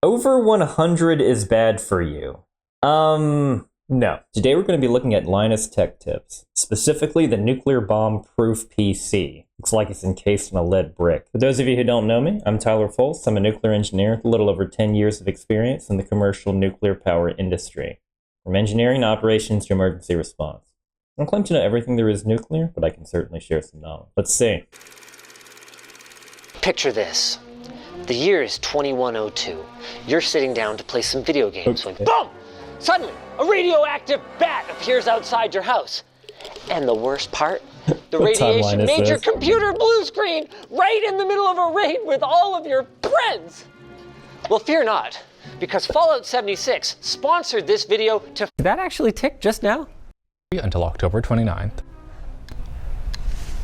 Over 100 is bad for you. No. Today we're going to be looking at Linus tech tips, specifically the nuclear bomb-proof PC. Looks like it's encased in a lead brick. For those of you who don't know me, I'm Tyler Folse. I'm a nuclear engineer with a little over 10 years of experience in the commercial nuclear power industry, from engineering to operations to emergency response. I don't claim to know everything there is nuclear, but I can certainly share some knowledge. Let's see. Picture this. The year is 2102. You're sitting down to play some video games when boom! Suddenly, a radioactive bat appears outside your house. And the worst part? The radiation made your computer blue screen right in the middle of a raid with all of your friends. Well, fear not, because Fallout 76 sponsored this video to... Did that actually tick just now? Until October 29th.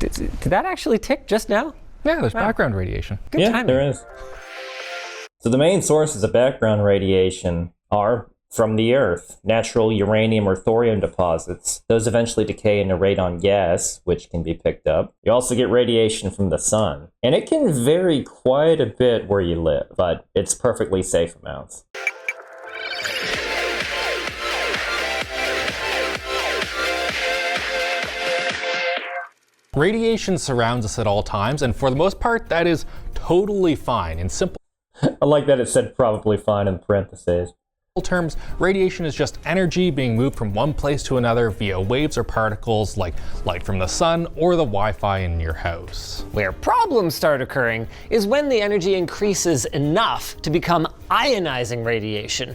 Did that actually tick just now? Yeah, there's background radiation. Good timing. There is. So the main sources of background radiation are from the Earth, natural uranium or thorium deposits. Those eventually decay into radon gas, which can be picked up. You also get radiation from the sun. And it can vary quite a bit where you live, but it's perfectly safe amounts. Radiation surrounds us at all times, and for the most part, that is totally fine. In simple I like that it said probably fine in parentheses. terms, radiation is just energy being moved from one place to another via waves or particles like light from the sun or the Wi-Fi in your house. Where problems start occurring is when the energy increases enough to become ionizing radiation.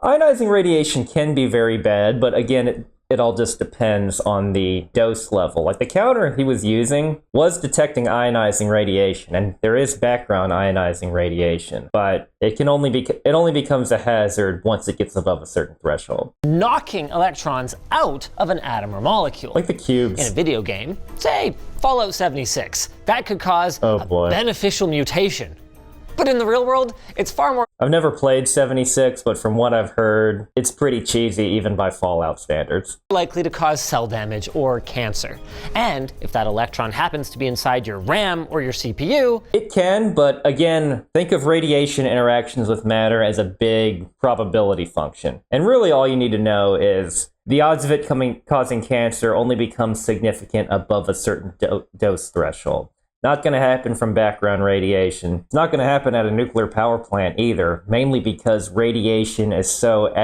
Ionizing radiation can be very bad, but again, it all just depends on the dose level. Like the counter he was using was detecting ionizing radiation, and there is background ionizing radiation, but it only becomes a hazard once it gets above a certain threshold. Knocking electrons out of an atom or molecule. Like the cubes. In a video game, say Fallout 76, that could cause a beneficial mutation. But in the real world, it's far more... I've never played 76, but from what I've heard, it's pretty cheesy even by Fallout standards. Likely to cause cell damage or cancer. And if that electron happens to be inside your RAM or your CPU... It can, but again, think of radiation interactions with matter as a big probability function. And really all you need to know is the odds of it causing cancer only become significant above a certain dose threshold. Not going to happen from background radiation. It's not going to happen at a nuclear power plant either, mainly because radiation is so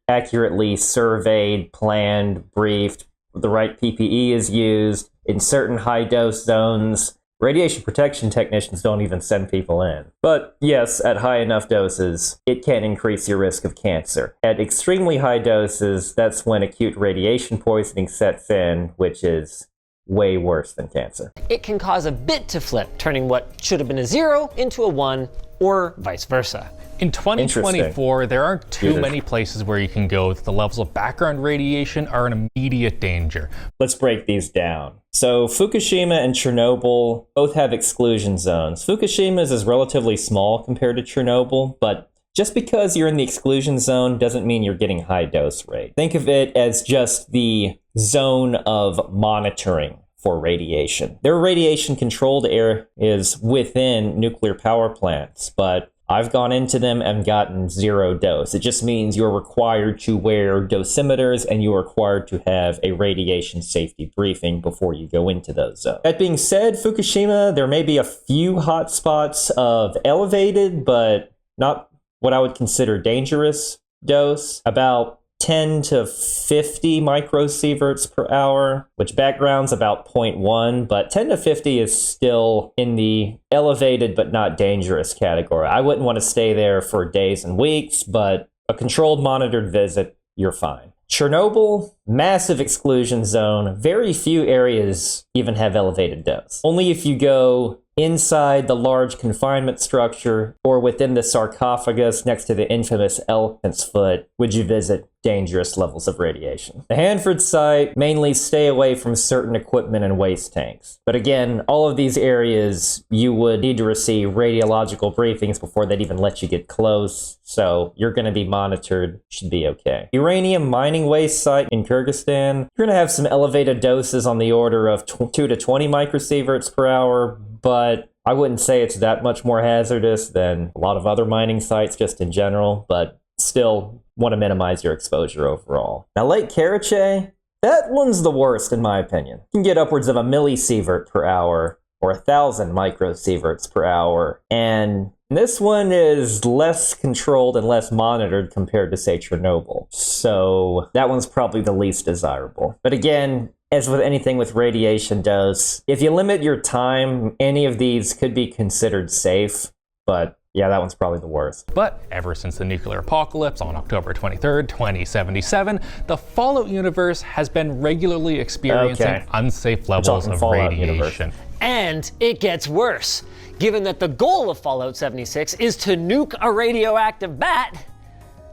accurately surveyed, planned, briefed. The right PPE is used in certain high dose zones. Radiation protection technicians don't even send people in. But yes, at high enough doses, it can increase your risk of cancer. At extremely high doses, that's when acute radiation poisoning sets in, which is way worse than cancer. It can cause a bit to flip, turning what should have been a 0 into a 1, or vice versa. In 2024, there aren't too many places where you can go that the levels of background radiation are an immediate danger. Let's break these down. So Fukushima and Chernobyl both have exclusion zones. Fukushima's is relatively small compared to Chernobyl, but just because you're in the exclusion zone doesn't mean you're getting high dose rate. Think of it as just the zone of monitoring for radiation. There are radiation controlled areas within nuclear power plants, but I've gone into them and gotten 0 dose. It just means you're required to wear dosimeters and you're required to have a radiation safety briefing before you go into those zones. That being said, Fukushima, there may be a few hotspots of elevated, but not what I would consider dangerous dose, about 10 to 50 microsieverts per hour, which background's about 0.1, but 10 to 50 is still in the elevated but not dangerous category. I wouldn't want to stay there for days and weeks, but a controlled monitored visit, you're fine. Chernobyl, massive exclusion zone. Very few areas even have elevated dose. Only if you go inside the large confinement structure or within the sarcophagus next to the infamous elephant's foot would you visit dangerous levels of radiation. The Hanford site, mainly stay away from certain equipment and waste tanks. But again, all of these areas you would need to receive radiological briefings before they'd even let you get close, so you're going to be monitored, should be okay. Uranium mining waste site in Kyrgyzstan, you're going to have some elevated doses on the order of 2 to 20 microsieverts per hour, but I wouldn't say it's that much more hazardous than a lot of other mining sites just in general, but still want to minimize your exposure overall. Now, Lake Karachay, that one's the worst in my opinion. You can get upwards of a millisievert per hour or 1,000 microsieverts per hour, and this one is less controlled and less monitored compared to, say, Chernobyl. So that one's probably the least desirable. But again, as with anything with radiation dose, if you limit your time, any of these could be considered safe, but yeah, that one's probably the worst. But ever since the nuclear apocalypse on October 23rd, 2077, the Fallout universe has been regularly experiencing unsafe levels of radiation. And it gets worse. Given that the goal of Fallout 76 is to nuke a radioactive bat,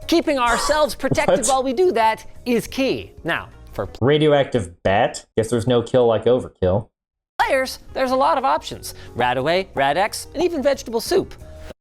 keeping ourselves protected while we do that is key. Now, for radioactive bat? Guess there's no kill like overkill. players, there's a lot of options. Radaway, Rad-X, and even vegetable soup.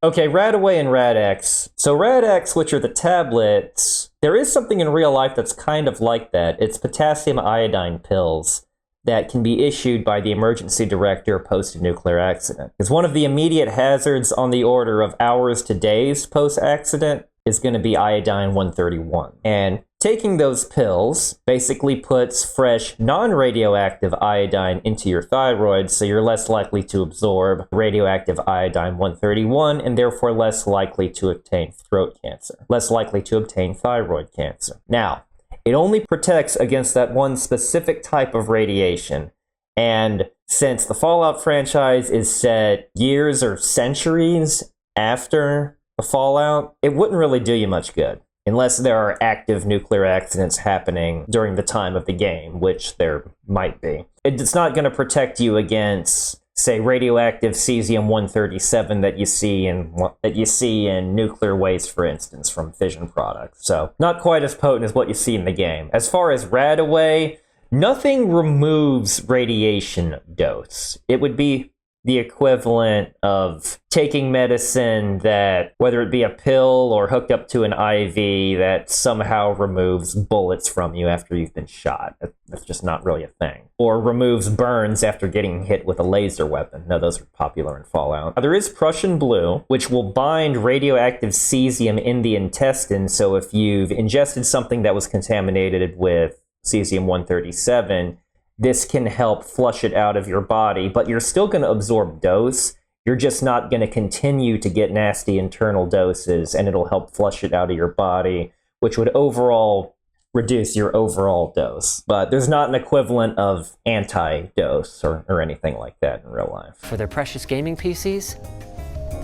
Okay, Radaway and Rad-X. So Rad-X, which are the tablets, there is something in real life that's kind of like that. It's potassium iodine pills that can be issued by the emergency director post a nuclear accident. Because one of the immediate hazards on the order of hours to days post-accident is going to be iodine 131. And taking those pills basically puts fresh, non-radioactive iodine into your thyroid, so you're less likely to absorb radioactive iodine 131 and therefore less likely to obtain throat cancer, less likely to obtain thyroid cancer. Now, it only protects against that one specific type of radiation. And since the Fallout franchise is set years or centuries after the Fallout, it wouldn't really do you much good. Unless there are active nuclear accidents happening during the time of the game, which there might be. It's not going to protect you against, say, radioactive cesium-137 that you see in nuclear waste, for instance, from fission products. So, not quite as potent as what you see in the game. As far as Radaway, nothing removes radiation dose. It would be the equivalent of taking medicine that, whether it be a pill or hooked up to an IV, that somehow removes bullets from you after you've been shot. That's just not really a thing. Or removes burns after getting hit with a laser weapon. No, those are popular in Fallout. Now, there is Prussian blue, which will bind radioactive cesium in the intestine, so if you've ingested something that was contaminated with cesium-137, this can help flush it out of your body, but you're still going to absorb dose. You're just not going to continue to get nasty internal doses, and it'll help flush it out of your body, which would overall reduce your overall dose. But there's not an equivalent of anti-dose or anything like that in real life. For their precious gaming PCs,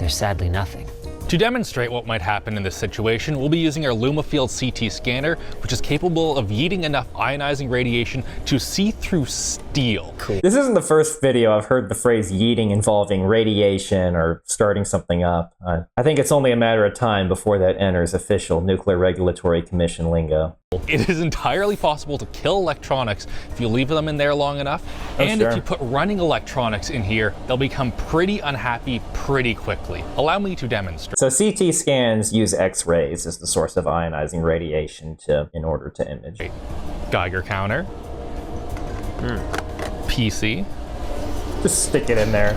there's sadly nothing. To demonstrate what might happen in this situation, we'll be using our LumaField CT scanner, which is capable of yeeting enough ionizing radiation to see through steel. Cool. This isn't the first video I've heard the phrase yeeting involving radiation or starting something up. I think it's only a matter of time before that enters official Nuclear Regulatory Commission lingo. It is entirely possible to kill electronics if you leave them in there long enough, and sure. if you put running electronics in here, they'll become pretty unhappy pretty quickly. Allow me to demonstrate. So CT scans use X-rays as the source of ionizing radiation in order to image. Geiger counter. PC. Just stick it in there.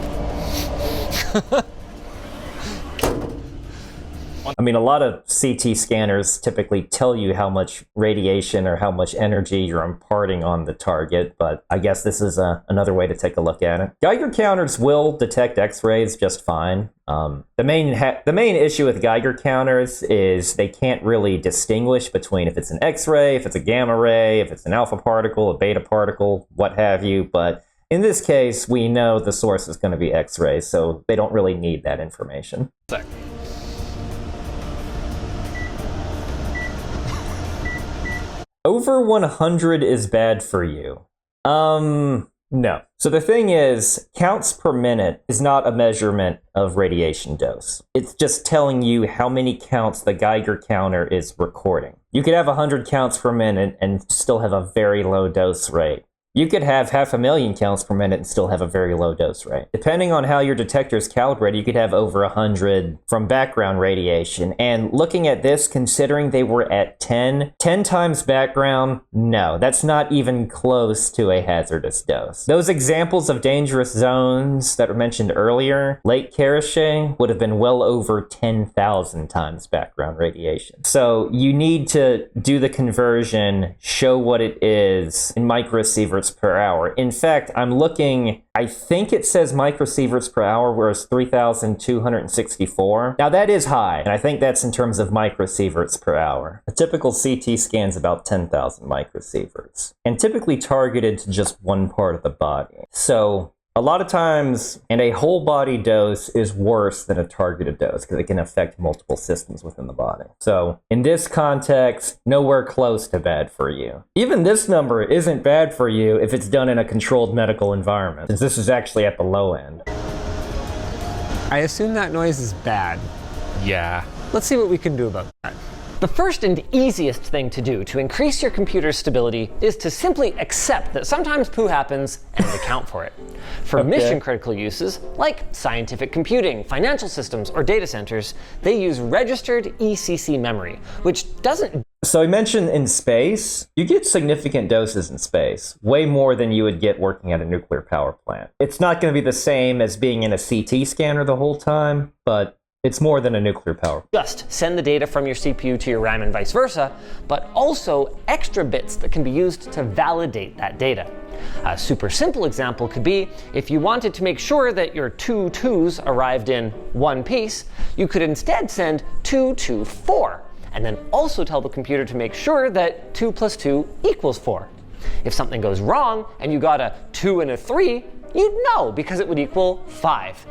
I mean, a lot of CT scanners typically tell you how much radiation or how much energy you're imparting on the target, but I guess this is another way to take a look at it. Geiger counters will detect X-rays just fine. The main issue with Geiger counters is they can't really distinguish between if it's an X-ray, if it's a gamma ray, if it's an alpha particle, a beta particle, what have you, but in this case, we know the source is going to be X-rays, so they don't really need that information. Over 100 is bad for you. No. So the thing is, counts per minute is not a measurement of radiation dose. It's just telling you how many counts the Geiger counter is recording. You could have 100 counts per minute and still have a very low dose rate. You could have 500,000 counts per minute and still have a very low dose rate. Depending on how your detector is calibrated, you could have over 100 from background radiation. And looking at this, considering they were at 10 times background, no, that's not even close to a hazardous dose. Those examples of dangerous zones that were mentioned earlier, Lake Karashay, would have been well over 10,000 times background radiation. So you need to do the conversion, show what it is in microsieverts per hour. In fact, I'm looking, I think it says microsieverts per hour, whereas 3,264. Now that is high, and I think that's in terms of microsieverts per hour. A typical CT scan is about 10,000 microsieverts, and typically targeted to just one part of the body. So a lot of times, and a whole body dose is worse than a targeted dose because it can affect multiple systems within the body. So in this context, nowhere close to bad for you. Even this number isn't bad for you if it's done in a controlled medical environment, since this is actually at the low end. I assume that noise is bad. Yeah. Let's see what we can do about that. The first and easiest thing to do to increase your computer's stability is to simply accept that sometimes poo happens and account for it. For mission-critical uses, like scientific computing, financial systems, or data centers, they use registered ECC memory, which doesn't... So I mentioned in space, you get significant doses in space, way more than you would get working at a nuclear power plant. It's not going to be the same as being in a CT scanner the whole time, but it's more than a nuclear power. Just send the data from your CPU to your RAM and vice versa, but also extra bits that can be used to validate that data. A super simple example could be if you wanted to make sure that your 2 2s arrived in one piece, you could instead send 2 2 4, and then also tell the computer to make sure that 2 plus 2 equals 4. If something goes wrong and you got a 2 and a 3, you'd know because it would equal 5.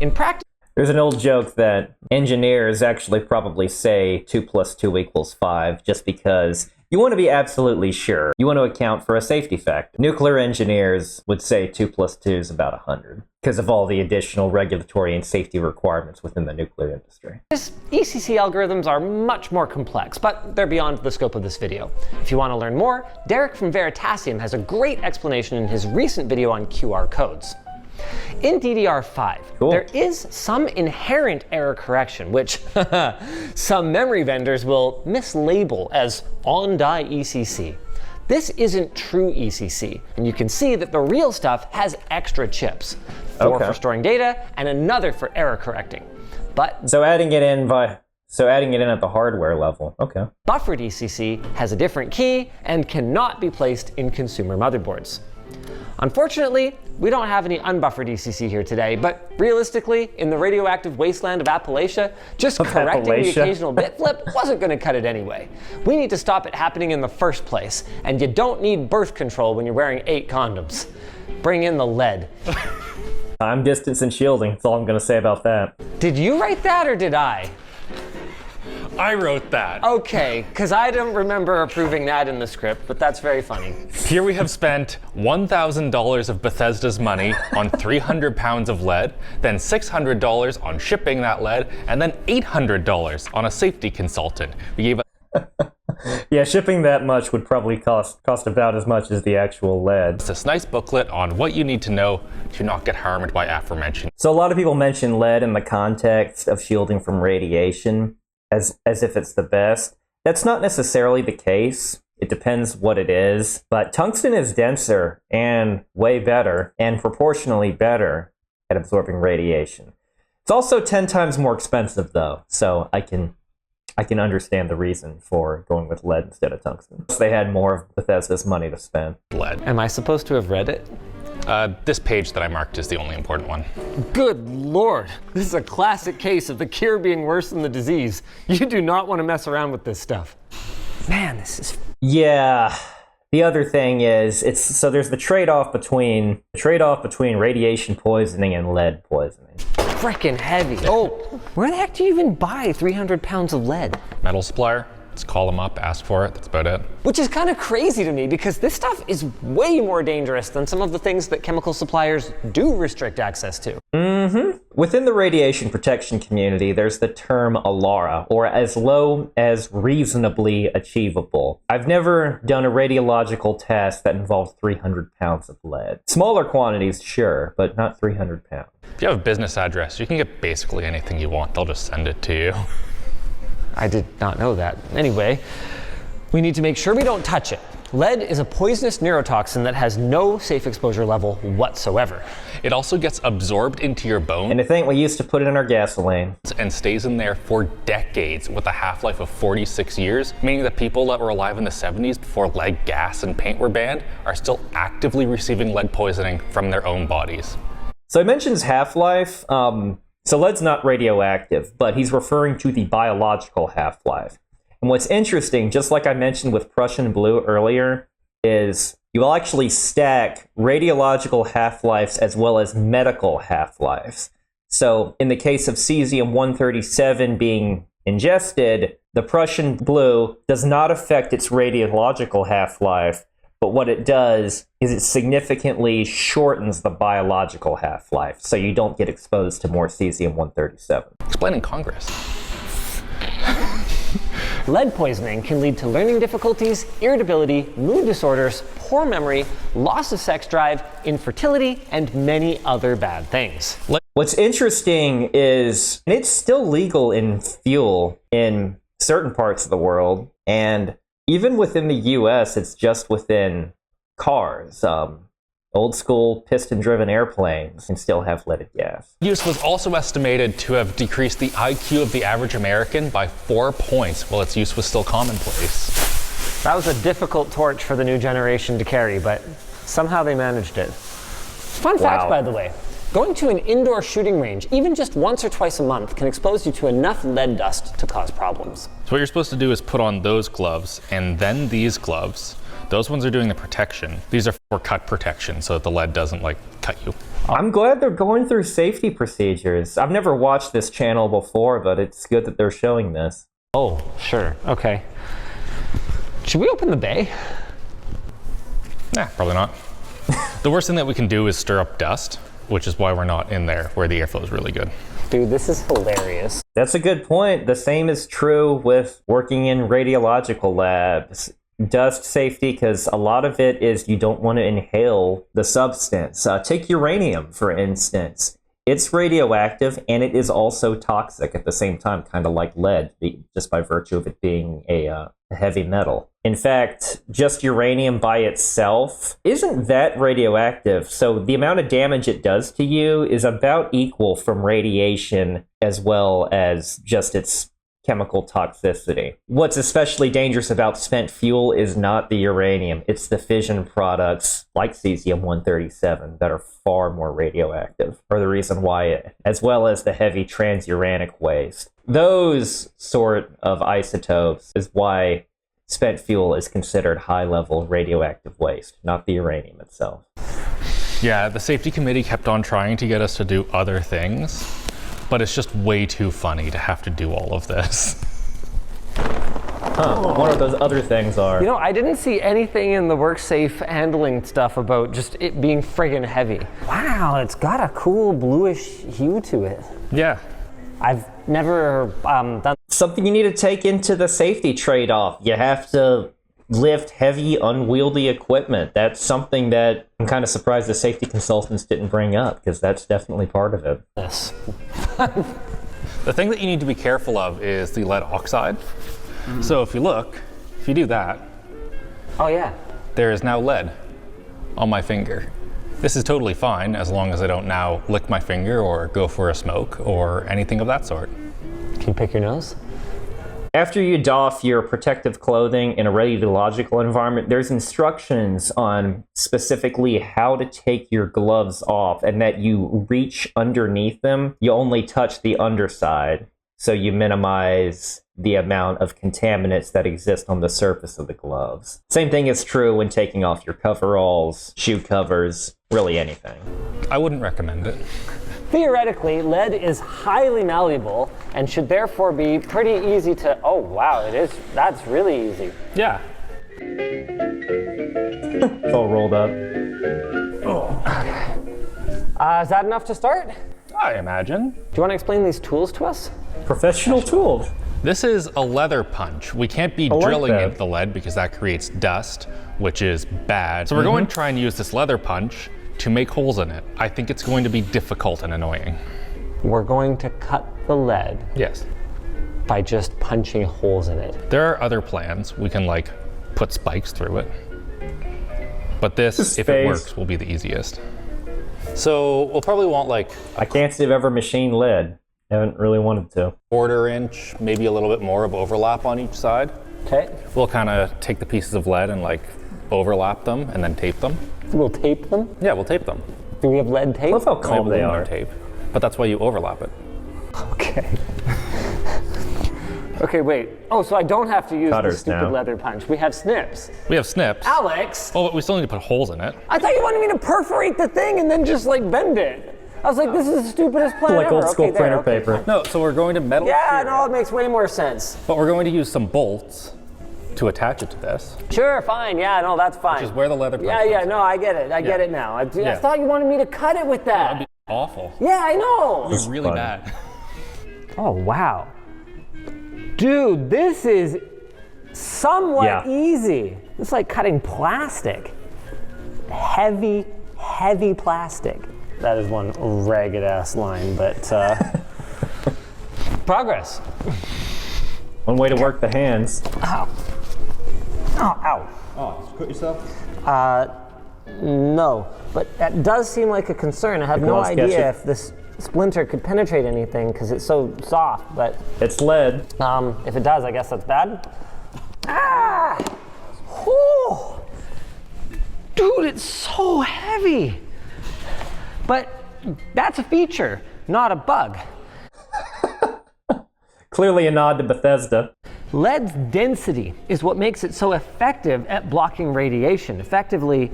In practice, there's an old joke that engineers actually probably say 2 plus 2 equals 5 just because you want to be absolutely sure. You want to account for a safety factor. Nuclear engineers would say 2 plus 2 is about 100 because of all the additional regulatory and safety requirements within the nuclear industry. ECC algorithms are much more complex, but they're beyond the scope of this video. If you want to learn more, Derek from Veritasium has a great explanation in his recent video on QR codes. In DDR5, there is some inherent error correction, which some memory vendors will mislabel as on-die ECC. This isn't true ECC, and you can see that the real stuff has extra chips, 4 for storing data and another for error correcting. But so adding it in at the hardware level. Okay. Buffered ECC has a different key and cannot be placed in consumer motherboards. Unfortunately, we don't have any unbuffered ECC here today, but realistically, in the radioactive wasteland of Appalachia, just correcting the occasional bit flip wasn't going to cut it anyway. We need to stop it happening in the first place, and you don't need birth control when you're wearing 8 condoms. Bring in the lead. I'm distance and shielding, that's all I'm going to say about that. Did you write that or did I? I wrote that. Okay, because I don't remember approving that in the script, but that's very funny. Here we have spent $1,000 of Bethesda's money on 300 pounds of lead, then $600 on shipping that lead, and then $800 on a safety consultant. We gave Yeah, shipping that much would probably cost about as much as the actual lead. It's this nice booklet on what you need to know to not get harmed by aforementioned. So a lot of people mention lead in the context of shielding from radiation as if it's the best. That's not necessarily the case. It depends what it is. But tungsten is denser and way better and proportionally better at absorbing radiation. It's also 10 times more expensive though, so I can understand the reason for going with lead instead of tungsten. They had more of Bethesda's money to spend. Lead. Am I supposed to have read it? This page that I marked is the only important one. Good Lord, this is a classic case of the cure being worse than the disease. You do not want to mess around with this stuff. Man, this is... Yeah. The other thing is, so there's the trade-off between radiation poisoning and lead poisoning. Freaking heavy. Oh, where the heck do you even buy 300 pounds of lead? Metal supplier. Just call them up, ask for it, that's about it. Which is kind of crazy to me because this stuff is way more dangerous than some of the things that chemical suppliers do restrict access to. Within the radiation protection community, there's the term ALARA, or as low as reasonably achievable. I've never done a radiological test that involved 300 pounds of lead. Smaller quantities, sure, but not 300 pounds. If you have a business address, you can get basically anything you want. They'll just send it to you. I did not know that. Anyway, we need to make sure we don't touch it. Lead is a poisonous neurotoxin that has no safe exposure level whatsoever. It also gets absorbed into your bone And I think we used to put it in our gasoline. and stays in there for decades with a half-life of 46 years, meaning that people that were alive in the 70s before lead gas and paint were banned are still actively receiving lead poisoning from their own bodies. So he mentions half-life. So lead's not radioactive, but he's referring to the biological half-life. And what's interesting, just like I mentioned with Prussian blue earlier, is you will actually stack radiological half-lives as well as medical half-lives. So in the case of cesium-137 being ingested, the Prussian blue does not affect its radiological half-life, but what it does is it significantly shortens the biological half-life, so you don't get exposed to more cesium-137. Explain in Congress. Lead poisoning can lead to learning difficulties, irritability, mood disorders, poor memory, loss of sex drive, infertility, and many other bad things. What's interesting is it's still legal in fuel in certain parts of the world, and even within the US, it's just within cars. Old school piston-driven airplanes can still have leaded gas. Use was also estimated to have decreased the IQ of the average American by 4 points while its use was still commonplace. That was a difficult torch for the new generation to carry, but somehow they managed it. Fun fact, by the way. Going to an indoor shooting range, even just once or twice a month, can expose you to enough lead dust to cause problems. So what you're supposed to do is put on those gloves and then these gloves. Those ones are doing the protection. These are for cut protection so that the lead doesn't cut you. I'm glad they're going through safety procedures. I've never watched this channel before, but it's good that they're showing this. Oh, sure. Okay. Should we open the bay? Nah, probably not. The worst thing that we can do is stir up dust, which is why we're not in there where the airflow is really good. Dude, this is hilarious. That's a good point. The same is true with working in radiological labs. Dust safety, because a lot of it is you don't want to inhale the substance. Take uranium, for instance. It's radioactive, and it is also toxic at the same time, kind of like lead, just by virtue of it being a heavy metal. In fact, just uranium by itself isn't that radioactive, so the amount of damage it does to you is about equal from radiation as well as just its chemical toxicity. What's especially dangerous about spent fuel is not the uranium, it's the fission products like cesium-137 that are far more radioactive, or the reason why as well as the heavy transuranic waste. Those sort of isotopes is why spent fuel is considered high-level radioactive waste, not the uranium itself. Yeah, the safety committee kept on trying to get us to do other things, but it's just way too funny to have to do all of this. What are those other things are? You know, I didn't see anything in the WorkSafe handling stuff about just it being friggin' heavy. Wow, it's got a cool bluish hue to it. Yeah. I've never done Something you need to take into the safety trade-off. You have to lift heavy, unwieldy equipment. That's something that I'm kind of surprised the safety consultants didn't bring up, because that's definitely part of it. this. The thing that you need to be careful of is the lead oxide. So if you do that, Oh yeah. there is now lead on my finger. This is totally fine as long as I don't now lick my finger or go for a smoke or anything of that sort. Can you pick your nose? After you doff your protective clothing in a radiological environment, there's instructions on specifically how to take your gloves off, and that you reach underneath them. You only touch the underside, so you minimize the amount of contaminants that exist on the surface of the gloves. Same thing is true when taking off your coveralls, shoe covers, really anything. I wouldn't recommend it. theoretically, lead is highly malleable and should therefore be pretty easy to, oh wow, it is, that's really easy. Yeah. It's all rolled up. Is that enough to start? Do I imagine. you want to explain these tools to us? Professional tools. This is a leather punch. We can't be like drilling that. into the lead because that creates dust, which is bad. So we're going to try and use this leather punch to make holes in it. I think it's going to be difficult and annoying. We're going to cut the lead Yes. by just punching holes in it. There are other plans. We can like put spikes through it. But this, if it Space. works, will be the easiest. So we'll probably want like I can't say I've ever machined lead. Haven't really wanted to. 1/4 inch, maybe a little bit more of overlap on each side. Okay. We'll kind of take the pieces of lead and like overlap them and then tape them. We'll tape them. Yeah, we'll tape them. Do we have lead tape? Love how We have calm they aluminum are. tape. But that's why you overlap it. Okay. Okay, wait. Oh, so I don't have to use the Cutters stupid now. leather punch. We have snips. We have snips. Alex, Oh, but we still need to put holes in it. I thought you wanted me to perforate the thing and then just like bend it. I was like, this is the stupidest plan Like ever. old school Okay, there, printer okay, paper. fine. No, so we're going to metal Yeah, here, no, it makes way more sense. but we're going to use some bolts to attach it to this, Sure, fine. Yeah, no, that's fine. which is where the leather punch Yeah, comes no, I get it. I get it now. I Yeah. thought you wanted me to cut it with that. That'd be awful. Yeah, I know. It's really funny. bad. Oh, wow. Dude, this is somewhat Yeah. easy. It's like cutting plastic. Heavy, heavy plastic. That is one ragged ass line, but progress. One way to work the hands. Ow. Oh, ow. Oh, you cut yourself? No, but that does seem like a concern. I have no I'll sketch it. idea if this splinter could penetrate anything because it's so soft, but It's lead. if it does, I guess that's bad. Ah! Whew. Dude, it's so heavy. But that's a feature, not a bug. Clearly a nod to Bethesda. Lead's density is what makes it so effective at blocking radiation. Effectively,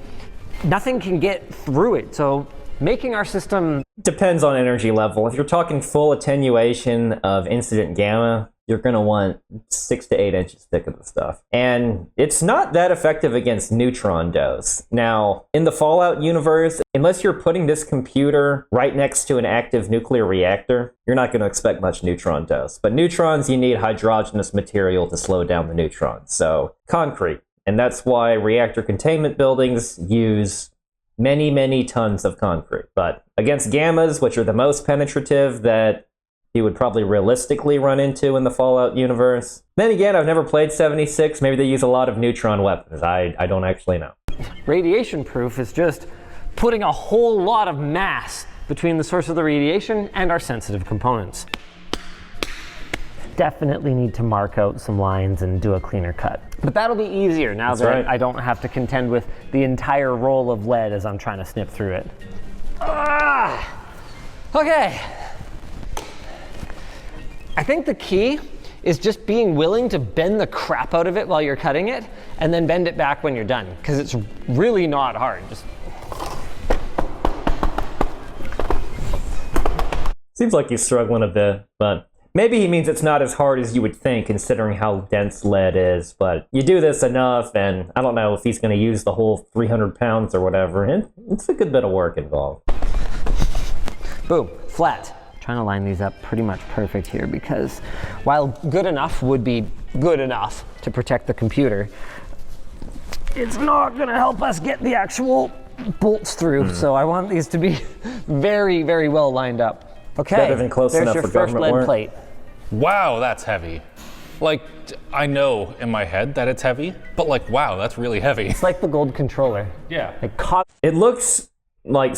nothing can get through it. So making our system Depends on energy level. If you're talking full attenuation of incident gamma, you're going to want 6 to 8 inches thick of the stuff. And it's not that effective against neutron dose. Now, in the Fallout universe, unless you're putting this computer right next to an active nuclear reactor, you're not going to expect much neutron dose. But neutrons, you need hydrogenous material to slow down the neutrons. So, concrete. And that's why reactor containment buildings use many, many tons of concrete. But against gammas, which are the most penetrative that you would probably realistically run into in the Fallout universe. Then again, I've never played 76. Maybe they use a lot of neutron weapons. I don't actually know. radiation proof is just putting a whole lot of mass between the source of the radiation and our sensitive components. Definitely need to mark out some lines and do a cleaner cut. But that'll be easier now that right. I don't have to contend with the entire roll of lead as I'm trying to snip through it. Okay. I think the key is just being willing to bend the crap out of it while you're cutting it and then bend it back when you're done, because it's really not hard. Just Seems like he's struggling a bit, but maybe he means it's not as hard as you would think considering how dense lead is. But you do this enough, and I don't know if he's going to use the whole 300 pounds or whatever. And it's a good bit of work involved. boom, flat. Trying to line these up pretty much perfect here, because while good enough would be good enough to protect the computer, it's not going to help us get the actual bolts through. So I want these to be very, very well lined up. Okay, Better than close there's enough your for first government lead work. plate. Wow, that's heavy. Like, I know in my head that it's heavy, but like, wow, that's really heavy. It's like the gold controller. Yeah. Like It looks like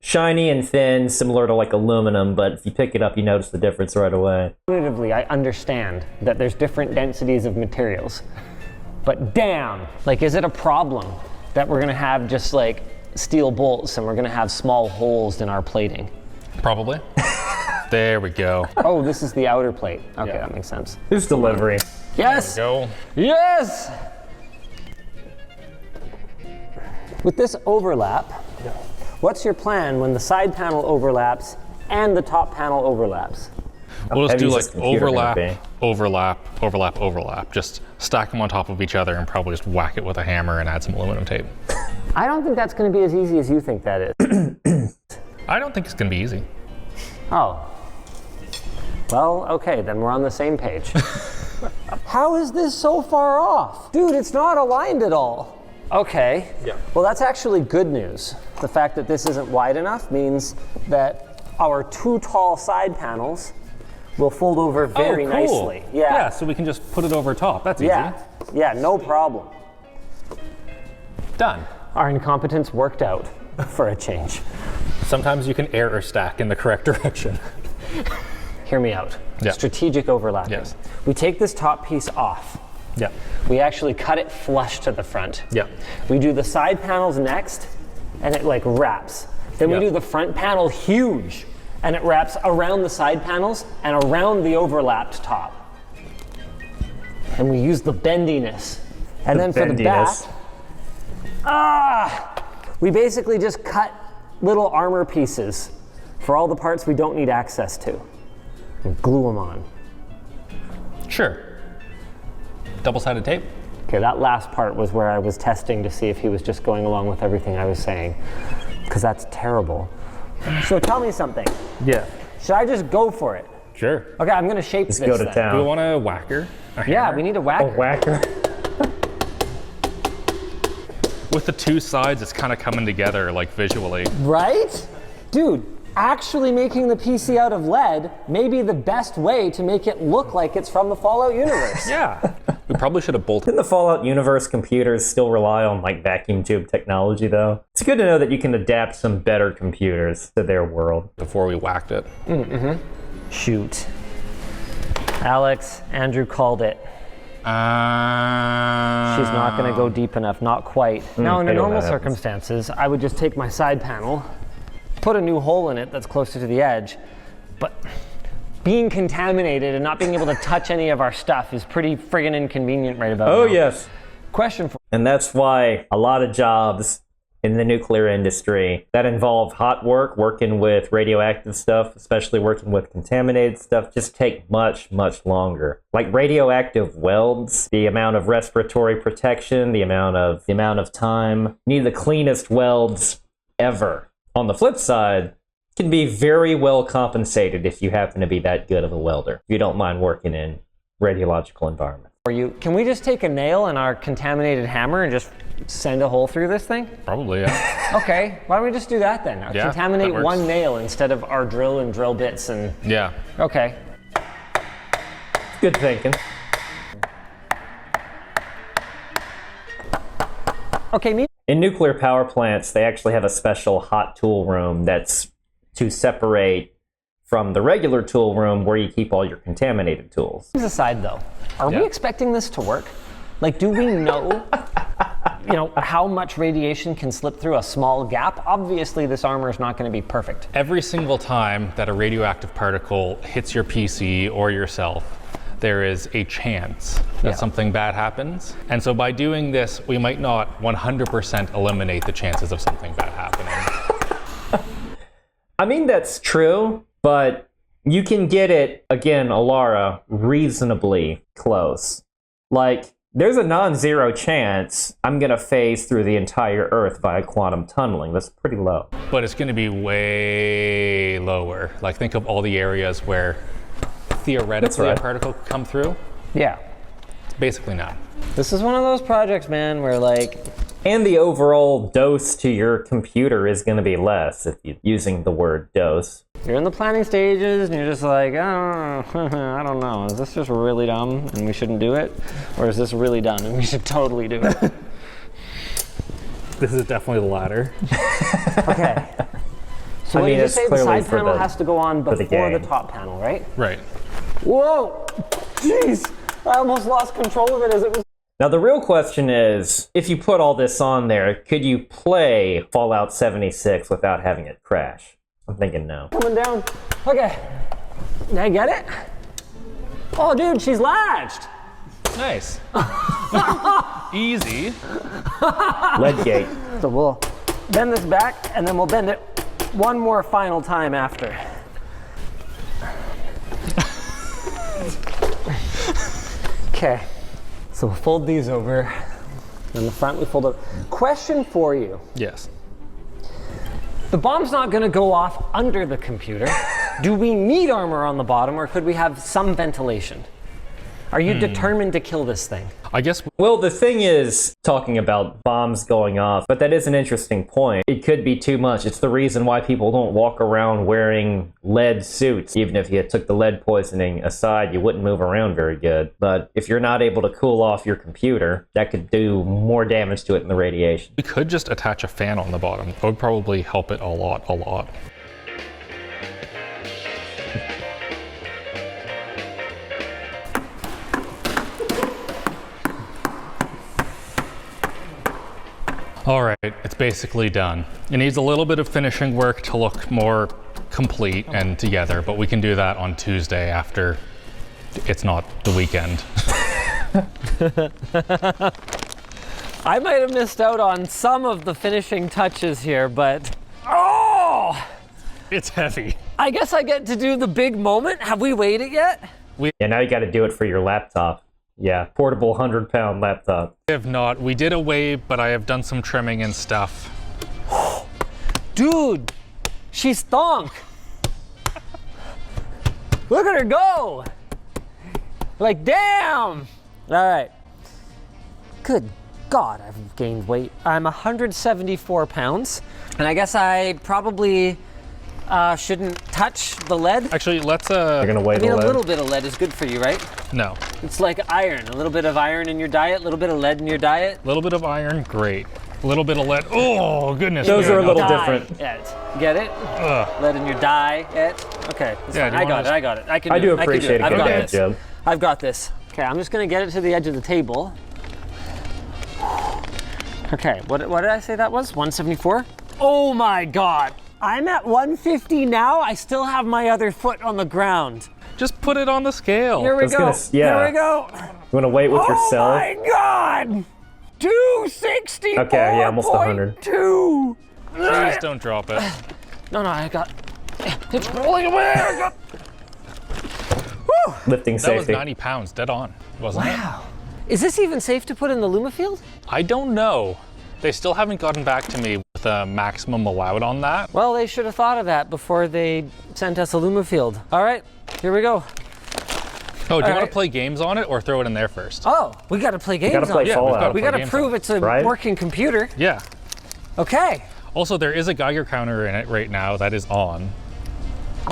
shiny and thin, similar to like aluminum, but if you pick it up, you notice the difference right away. cognitively, I understand that there's different densities of materials. But damn, like, is it a problem that we're gonna have just like steel bolts and we're gonna have small holes in our plating? Probably. There we go. Oh, this is the outer plate. Okay, Yeah. that makes sense. Who's delivering? Yes! Go. Yes! With this overlap, what's your plan when the side panel overlaps and the top panel overlaps. We'll just do heavy's like this computer gonna overlap, be? overlap, overlap, overlap. Just stack them on top of each other and probably just whack it with a hammer and add some aluminum tape. I don't think that's going to be as easy as you think that is. I don't think it's going to be easy. Oh. Well, okay, then we're on the same page. How is this so far off? Dude, it's not aligned at all. Okay. Yeah. Well, that's actually good news. The fact that this isn't wide enough means that our two tall side panels will fold over very nicely. Yeah, so we can just put it over top. That's easy. Yeah, no problem. Done. Our incompetence worked out for a change. Sometimes you can error stack in the correct direction. Hear me out. Yeah. Strategic overlapping. Yes. We take this top piece off. Yeah. We actually cut it flush to the front. Yeah. We do the side panels next, and it like wraps. Then Yeah. we do the front panel huge, and it wraps around the side panels and around the overlapped top. And we use the bendiness. And then for the back, we basically just cut little armor pieces for all the parts we don't need access to. And glue them on. Sure. Double-sided tape? Okay, that last part was where I was testing to see if he was just going along with everything I was saying, because that's terrible. So tell me something. Yeah. Should I just go for it? Sure. Okay, I'm gonna shape Just this go to then. town. Do we want a whacker? A Yeah, hammer? we need a whacker. Whacker. With the two sides, it's kind of coming together, like visually. Right? Dude, actually making the PC out of lead may be the best way to make it look like it's from the Fallout universe. Yeah. We probably should have bolted. Didn't the Fallout universe computers still rely on like vacuum tube technology though? It's good to know that you can adapt some better computers to their world. Before we whacked it. Shoot. Alex, Andrew called it. She's not going to go deep enough, not quite. Now, under I know normal that happens. circumstances, I would just take my side panel, put a new hole in it that's closer to the edge, but being contaminated and not being able to touch any of our stuff is pretty friggin' inconvenient right about now. Oh yes. Question for And that's why a lot of jobs in the nuclear industry that involve hot work, working with radioactive stuff, especially working with contaminated stuff, just take much, much longer. Like radioactive welds, the amount of respiratory protection, the amount of time, you need the cleanest welds ever. On the flip side, can be very well compensated if you happen to be that good of a welder, if you don't mind working in radiological environments. you. Can we just take a nail and our contaminated hammer and just send a hole through this thing? Probably, yeah. Okay, why don't we just do that then? Yeah, Contaminate that works. one nail instead of our drill and drill bits and... Yeah. Okay. Good thinking. Okay, me. In nuclear power plants, they actually have a special hot tool room that's to separate from the regular tool room where you keep all your contaminated tools. Aside though, are Yeah. we expecting this to work? Like, do we know, how much radiation can slip through a small gap? Obviously, this armor is not going to be perfect. Every single time that a radioactive particle hits your PC or yourself, there is a chance that Yeah. something bad happens. And so by doing this, we might not 100% eliminate the chances of something bad happening. I mean, that's true, but you can get it, again, Alara, reasonably close. Like, there's a non-zero chance I'm going to phase through the entire Earth via quantum tunneling. That's pretty low. But it's going to be way lower. Like, think of all the areas where theoretically right. a particle could come through. Yeah. Basically not. This is one of those projects, man, where like, And the overall dose to your computer is going to be less if you're using the word dose. you're in the planning stages and you're just like, oh, I don't know. Is this just really dumb and we shouldn't do it? Or is this really dumb and we should totally do it? This is definitely the latter. Okay. So I what mean, did you it's say? The clearly side for panel the- has to go on for the before the game. top panel, right? Right. Whoa! Jeez! I almost lost control of it as it was Now, the real question is, if you put all this on there, could you play Fallout 76 without having it crash? I'm thinking no. coming down. Okay. Did I get it? Oh, dude, she's latched. Nice. Easy. Leadgate. So we'll bend this back, and then we'll bend it one more final time after. Okay, so we'll fold these over. On the front, we fold up. Question for you. Yes. The bomb's not gonna go off under the computer. Do we need armor on the bottom, or could we have some ventilation? Are you determined to kill this thing? I guess. Well, the thing is, talking about bombs going off, but that is an interesting point. It could be too much. It's the reason why people don't walk around wearing lead suits. Even if you took the lead poisoning aside, you wouldn't move around very good. But if you're not able to cool off your computer, that could do more damage to it than the radiation. We could just attach a fan on the bottom. That would probably help it a lot. All right, it's basically done. It needs a little bit of finishing work to look more complete and together, but we can do that on Tuesday after it's not the weekend. I might have missed out on some of the finishing touches here, but oh! It's heavy. I guess I get to do the big moment. Have we weighed it yet? Yeah, now you got to do it for your laptop. Yeah, portable 100-pound laptop. I have not. We did a wave, but I have done some trimming and stuff. Dude, she's thonk. Look at her go. Like, damn. All right. Good God, I've gained weight. I'm 174 pounds, and I guess I probably shouldn't touch the lead. Actually, let's You're gonna weigh the lead? A little bit of lead is good for you, right? No. It's like iron. A little bit of iron in your diet, a little bit of lead in your diet. A little bit of iron, great. A little bit of lead. Oh, goodness. Those are a little Dye different. it. Get it? Ugh. Lead in your diet. Okay, that's Yeah, fine. do you I got wanna it. I got it. I can. I do it. I can appreciate it. I've a good got dad this. joke. I've got this. Okay, I'm just gonna get it to the edge of the table. Okay, what did I say that was? 174? Oh my God. I'm at 150 now. I still have my other foot on the ground. Just put it on the scale. Here we go. Yeah. Here we go. You want to wait with yourself? Oh my God. 260. Okay, yeah, almost 100. Please don't drop it. No, I got. It's rolling away. I got. Woo. Lifting That was safety. 90 pounds, dead on, wasn't it? Wow. Is this even safe to put in the Lumafield? I don't know. They still haven't gotten back to me with a maximum allowed on that. Well, they should have thought of that before they sent us a Lumafield. All right, here we go. Oh, do you want right. to play games on it or throw it in there first? Oh, we got to play games gotta play on it. Fallout. We got to games prove on it. it's a Right? working computer. Yeah. Okay. Also, there is a Geiger counter in it right now that is on.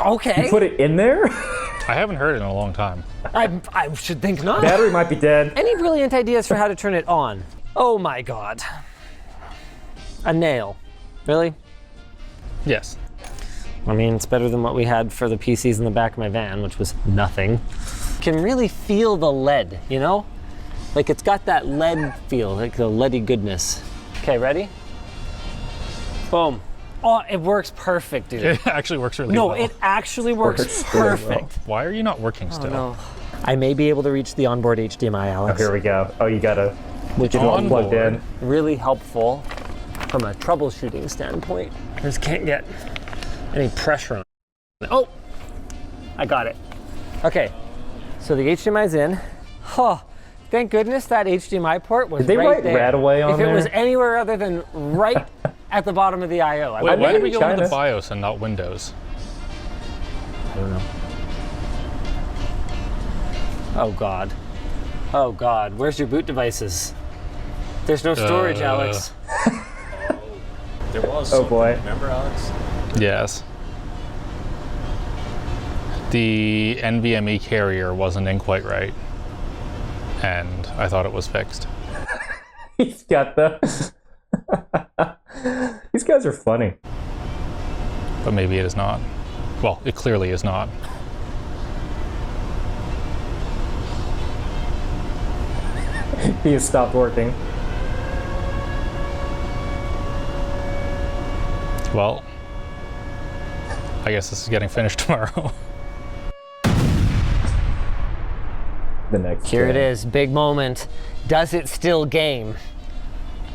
Okay. You put it in there? I haven't heard it in a long time. I should think not. Battery might be dead. Any brilliant ideas for how to turn it on? Oh my God. A nail. Really? Yes. I mean, it's better than what we had for the PCs in the back of my van, which was nothing. Can really feel the lead, you know? Like it's got that lead feel, like the leady goodness. Okay, ready? Boom. Oh, it works perfect, dude. It actually works really No, well. it actually works Works really perfect. Why are you not working still? No. I may be able to reach the onboard HDMI, Oh, Alex. here we go. Oh, you gotta Which get it all plugged in. really helpful from a troubleshooting standpoint. I just can't get any pressure on it. Oh, I got it. Okay, so the HDMI's in. Oh, thank goodness that HDMI port was Did they right write there. Radaway on If it there? was anywhere other than right at the bottom of the I/O, I Wait, would why did we in go into China. BIOS and not Windows? I don't know. Oh God. Oh God, where's your boot devices? There's no storage, Alex. There was. Oh, something. boy. Remember, Alex? Yes. The NVMe carrier wasn't in quite right. And I thought it was fixed. He's got the... These guys are funny. But maybe it is not. Well, it clearly is not. He has stopped working. Well, I guess this is getting finished tomorrow. The next Here it day. is, big moment. Does it still game?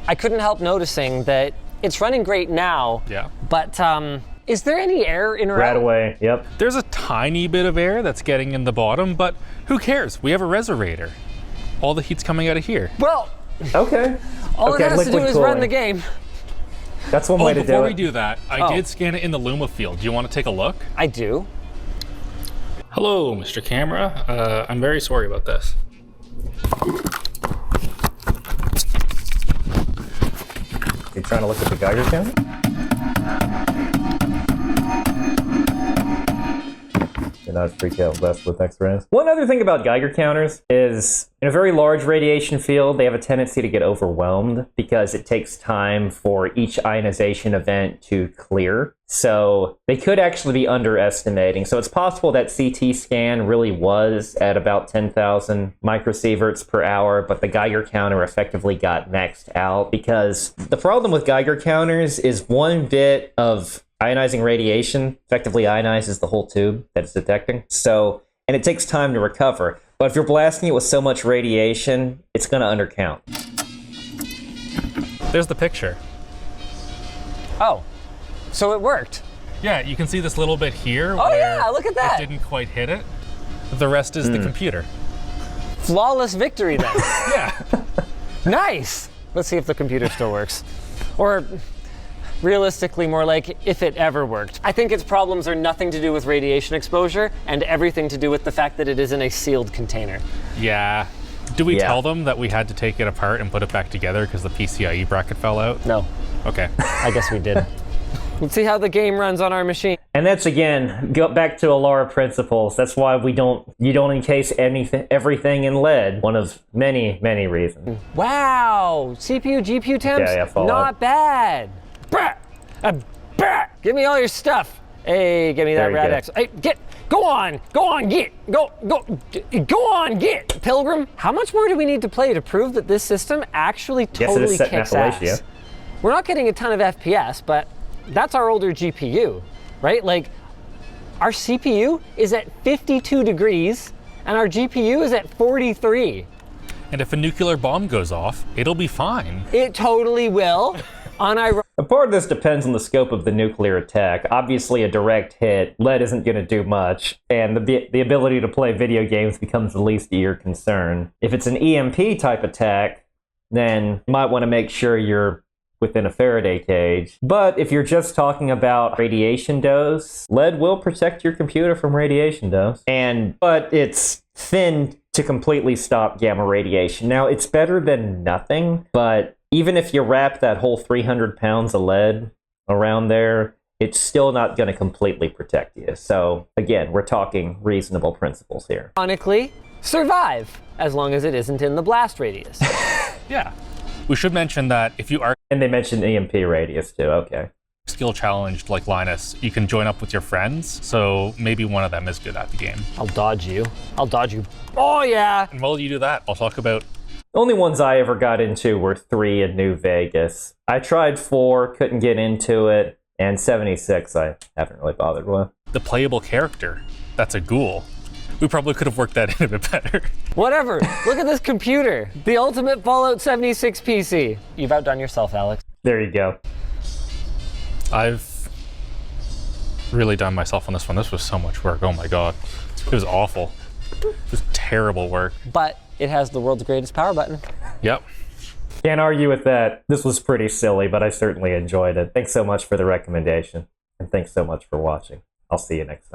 I couldn't help noticing that it's running great now. Yeah. But is there any air in or out? Radaway, yep. There's a tiny bit of air that's getting in the bottom, but who cares? We have a reservator. All the heat's coming out of here. Well, Okay. all it has to do liquid is run cooling. the game. That's one way to do Before we it. do that, I did scan it in the Luma field. Do you want to take a look? I do. Hello, Mr. Camera. I'm very sorry about this. You trying to look at the Geiger counter? You're not freaked out less with X-rays. One other thing about Geiger counters is, in a very large radiation field, they have a tendency to get overwhelmed because it takes time for each ionization event to clear. So they could actually be underestimating. So it's possible that CT scan really was at about 10,000 microsieverts per hour, but the Geiger counter effectively got maxed out because the problem with Geiger counters is one bit of ionizing radiation effectively ionizes the whole tube that it's detecting. So, and it takes time to recover. But if you're blasting it with so much radiation, it's going to undercount. There's the picture. Oh, so it worked. Yeah, you can see this little bit here. Oh where yeah, look at that. It didn't quite hit it. The rest is the computer. Flawless victory then. Yeah. Nice. Let's see if the computer still works. Or realistically, more like if it ever worked. I think its problems are nothing to do with radiation exposure and everything to do with the fact that it is in a sealed container. Yeah. Do we Yeah. tell them that we had to take it apart and put it back together because the PCIe bracket fell out? No, Okay. I guess we did. Let's see how the game runs on our machine. And that's, again, go back to Alara principles. That's why you don't encase everything in lead. One of many, many reasons. Wow, CPU, GPU temps, Yeah, follow not up. bad. Brah, brah. Give me all your stuff. Hey, give me that Very good. Rad-X. Hey, go on, get. Go on, get. Pilgrim, how much more do we need to play to prove that this system actually Guess it totally is set in kicks ass? Appalachia. We're not getting a ton of FPS, but that's our older GPU, right? Like, our CPU is at 52 degrees, and our GPU is at 43. And if a nuclear bomb goes off, it'll be fine. It totally will. A part of this depends on the scope of the nuclear attack. Obviously, a direct hit, lead isn't going to do much, and the ability to play video games becomes the least of your concern. If it's an EMP type attack, then you might want to make sure you're within a Faraday cage. But if you're just talking about radiation dose, lead will protect your computer from radiation dose. But it's thin to completely stop gamma radiation. Now, it's better than nothing, but even if you wrap that whole 300 pounds of lead around there, it's still not going to completely protect you. So again, we're talking reasonable principles here. Ironically, survive, as long as it isn't in the blast radius. Yeah. We should mention that if you are And they mentioned EMP radius too, okay. skill challenged like Linus, you can join up with your friends, so maybe one of them is good at the game. I'll dodge you. Oh yeah! And while you do that, I'll talk about The only ones I ever got into were 3 in New Vegas. I tried 4, couldn't get into it, and 76 I haven't really bothered with. the playable character. That's a ghoul. We probably could have worked that in a bit better. Whatever. Look at this computer. The ultimate Fallout 76 PC. You've outdone yourself, Alex. There you go. I've really done myself on this one. This was so much work. Oh my god. It was awful. It was terrible work. But it has the world's greatest power button. Yep. Can't argue with that. This was pretty silly, but I certainly enjoyed it. Thanks so much for the recommendation, and thanks so much for watching. I'll see you next time.